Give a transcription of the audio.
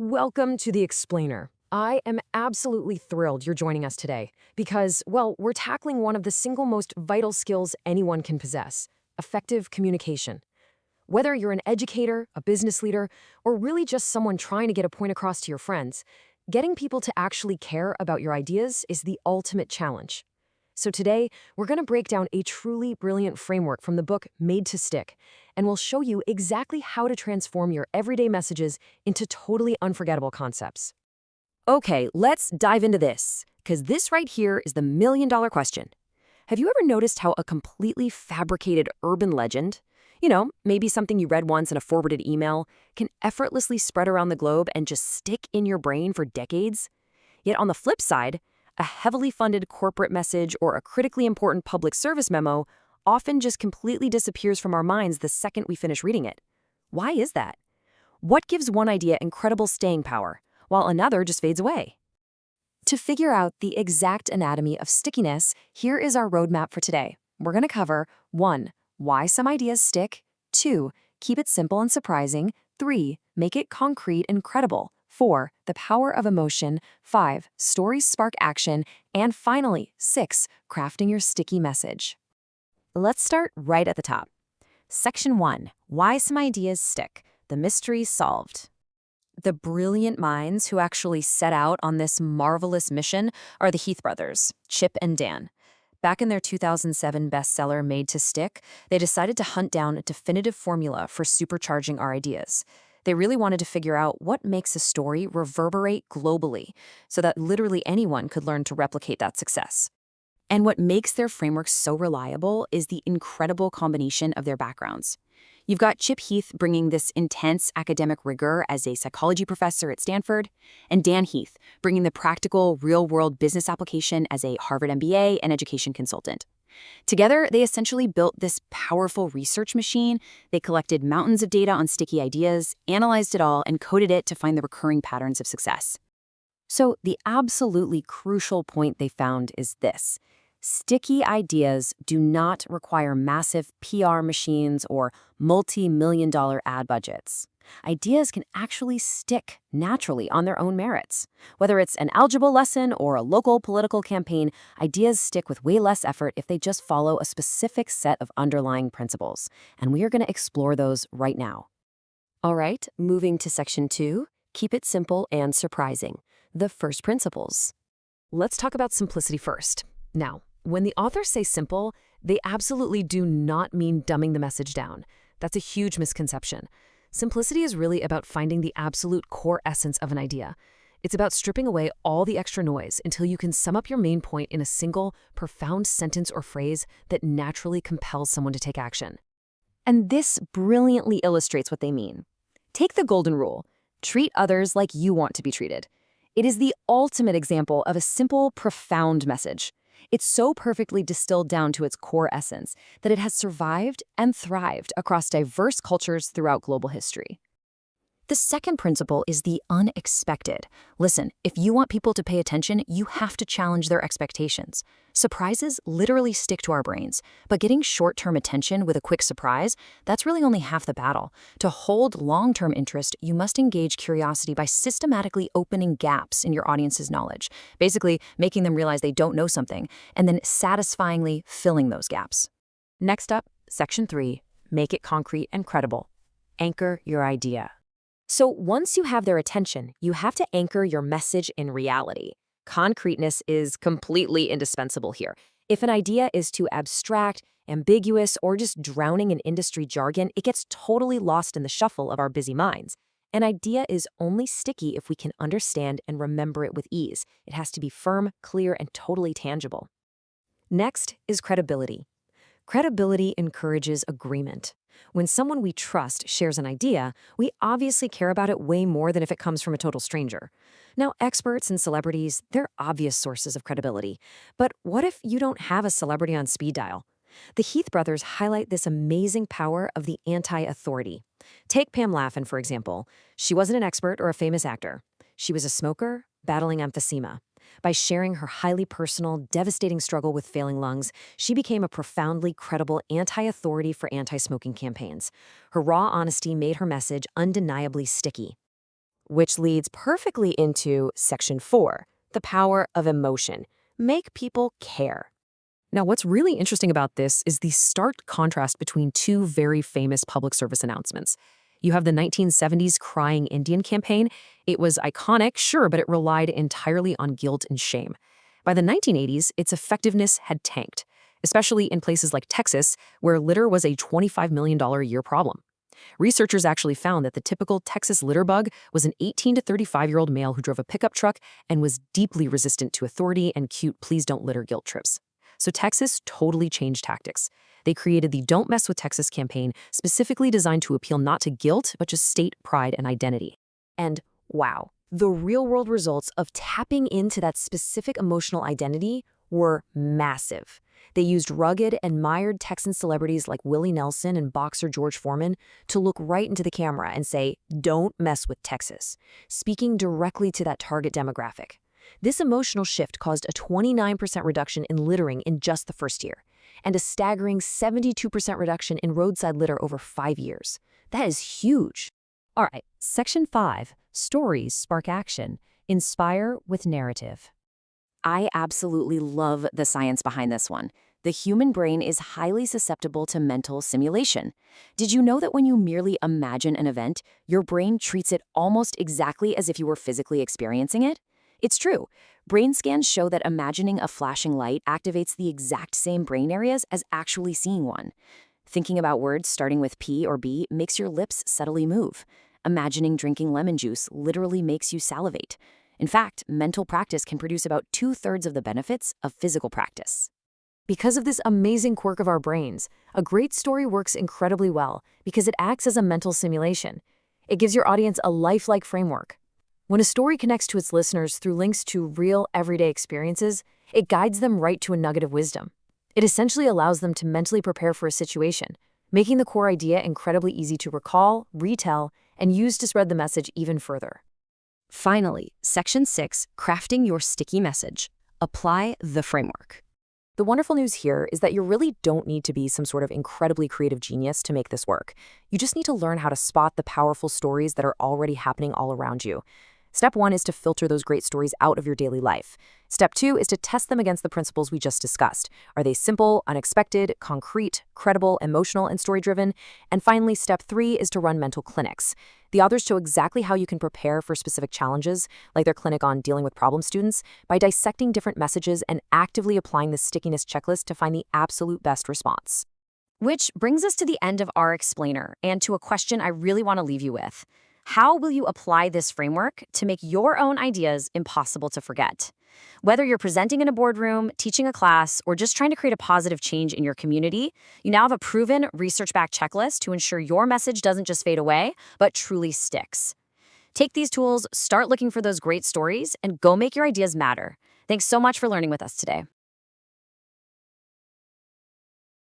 Welcome to The Explainer. I am absolutely thrilled you're joining us today because, well, we're tackling one of the single most vital skills anyone can possess: effective communication. Whether you're an educator, a business leader, or really just someone trying to get a point across to your friends, getting people to actually care about your ideas is the ultimate challenge. So today, we're going to break down a truly brilliant framework from the book Made to Stick, and we'll show you exactly how to transform your everyday messages into totally unforgettable concepts. Okay, let's dive into this, because this right here is the million-dollar question. Have you ever noticed how a completely fabricated urban legend, maybe something you read once in a forwarded email, can effortlessly spread around the globe and just stick in your brain for decades? Yet on the flip side, a heavily funded corporate message or a critically important public service memo often just completely disappears from our minds the second we finish reading it. Why is that? What gives one idea incredible staying power, while another just fades away? To figure out the exact anatomy of stickiness, here is our roadmap for today. We're going to cover 1. Why some ideas stick. 2. Keep it simple and surprising. 3. Make it concrete and credible. 4. The power of emotion. 5. Stories spark action. And finally, 6. Crafting your sticky message. Let's start right at the top. Section 1. Why some ideas stick. The mystery solved. The brilliant minds who actually set out on this marvelous mission are the Heath brothers, Chip and Dan. Back in their 2007 bestseller Made to Stick, they decided to hunt down a definitive formula for supercharging our ideas. They really wanted to figure out what makes a story reverberate globally so that literally anyone could learn to replicate that success. And what makes their framework so reliable is the incredible combination of their backgrounds. You've got Chip Heath bringing this intense academic rigor as a psychology professor at Stanford, and Dan Heath bringing the practical, real-world business application as a Harvard MBA and education consultant. Together, they essentially built this powerful research machine. They collected mountains of data on sticky ideas, analyzed it all, and coded it to find the recurring patterns of success. So the absolutely crucial point they found is this: sticky ideas do not require massive PR machines or multi-million-dollar ad budgets. Ideas can actually stick naturally on their own merits. Whether it's an algebra lesson or a local political campaign, ideas stick with way less effort if they just follow a specific set of underlying principles. And we are going to explore those right now. All right, moving to section 2, keep it simple and surprising. The first principles. Let's talk about simplicity first. Now, when the authors say simple, they absolutely do not mean dumbing the message down. That's a huge misconception. Simplicity is really about finding the absolute core essence of an idea. It's about stripping away all the extra noise until you can sum up your main point in a single, profound sentence or phrase that naturally compels someone to take action. And this brilliantly illustrates what they mean. Take the golden rule: treat others like you want to be treated. It is the ultimate example of a simple, profound message. It's so perfectly distilled down to its core essence that it has survived and thrived across diverse cultures throughout global history. The second principle is the unexpected. Listen, if you want people to pay attention, you have to challenge their expectations. Surprises literally stick to our brains, but getting short-term attention with a quick surprise, that's really only half the battle. To hold long-term interest, you must engage curiosity by systematically opening gaps in your audience's knowledge, basically making them realize they don't know something, and then satisfyingly filling those gaps. Next up, section 3, make it concrete and credible. Anchor your idea. So once you have their attention, you have to anchor your message in reality. Concreteness is completely indispensable here. If an idea is too abstract, ambiguous, or just drowning in industry jargon, it gets totally lost in the shuffle of our busy minds. An idea is only sticky if we can understand and remember it with ease. It has to be firm, clear, and totally tangible. Next is credibility. Credibility encourages agreement. When someone we trust shares an idea, we obviously care about it way more than if it comes from a total stranger. Now, experts and celebrities, they're obvious sources of credibility. But what if you don't have a celebrity on speed dial? The Heath brothers highlight this amazing power of the anti-authority. Take Pam Laffin, for example. She wasn't an expert or a famous actor. She was a smoker battling emphysema. By sharing her highly personal, devastating struggle with failing lungs, she became a profoundly credible anti-authority for anti-smoking campaigns. Her raw honesty made her message undeniably sticky. which leads perfectly into Section 4, the power of emotion. Make people care. Now, what's really interesting about this is the stark contrast between two very famous public service announcements. You have the 1970s Crying Indian campaign. It was iconic, sure, but it relied entirely on guilt and shame. By the 1980s, its effectiveness had tanked, especially in places like Texas, where litter was a $25 million a year problem. Researchers actually found that the typical Texas litter bug was an 18 to 35-year-old male who drove a pickup truck and was deeply resistant to authority and cute please don't litter guilt trips. So Texas totally changed tactics. They created the Don't Mess with Texas campaign, specifically designed to appeal not to guilt, but just state pride and identity. And wow, the real-world results of tapping into that specific emotional identity were massive. They used rugged and mired Texan celebrities like Willie Nelson and boxer George Foreman to look right into the camera and say, "Don't mess with Texas," speaking directly to that target demographic. This emotional shift caused a 29% reduction in littering in just the first year, and a staggering 72% reduction in roadside litter over 5 years. That is huge. All right, Section 5, Stories Spark Action. Inspire with narrative. I absolutely love the science behind this one. The human brain is highly susceptible to mental simulation. Did you know that when you merely imagine an event, your brain treats it almost exactly as if you were physically experiencing it? It's true. Brain scans show that imagining a flashing light activates the exact same brain areas as actually seeing one. Thinking about words starting with P or B makes your lips subtly move. Imagining drinking lemon juice literally makes you salivate. In fact, mental practice can produce about 2/3 of the benefits of physical practice. Because of this amazing quirk of our brains, a great story works incredibly well because it acts as a mental simulation. It gives your audience a lifelike framework. When a story connects to its listeners through links to real, everyday experiences, it guides them right to a nugget of wisdom. It essentially allows them to mentally prepare for a situation, making the core idea incredibly easy to recall, retell, and use to spread the message even further. Finally, Section 6, Crafting Your Sticky Message. Apply the framework. The wonderful news here is that you really don't need to be some sort of incredibly creative genius to make this work. You just need to learn how to spot the powerful stories that are already happening all around you. Step 1 is to filter those great stories out of your daily life. Step 2 is to test them against the principles we just discussed. Are they simple, unexpected, concrete, credible, emotional, and story-driven? And finally, step 3 is to run mental clinics. The authors show exactly how you can prepare for specific challenges, like their clinic on dealing with problem students, by dissecting different messages and actively applying the stickiness checklist to find the absolute best response. Which brings us to the end of our explainer and to a question I really want to leave you with. How will you apply this framework to make your own ideas impossible to forget? Whether you're presenting in a boardroom, teaching a class, or just trying to create a positive change in your community, you now have a proven, research-backed checklist to ensure your message doesn't just fade away, but truly sticks. Take these tools, start looking for those great stories, and go make your ideas matter. Thanks so much for learning with us today.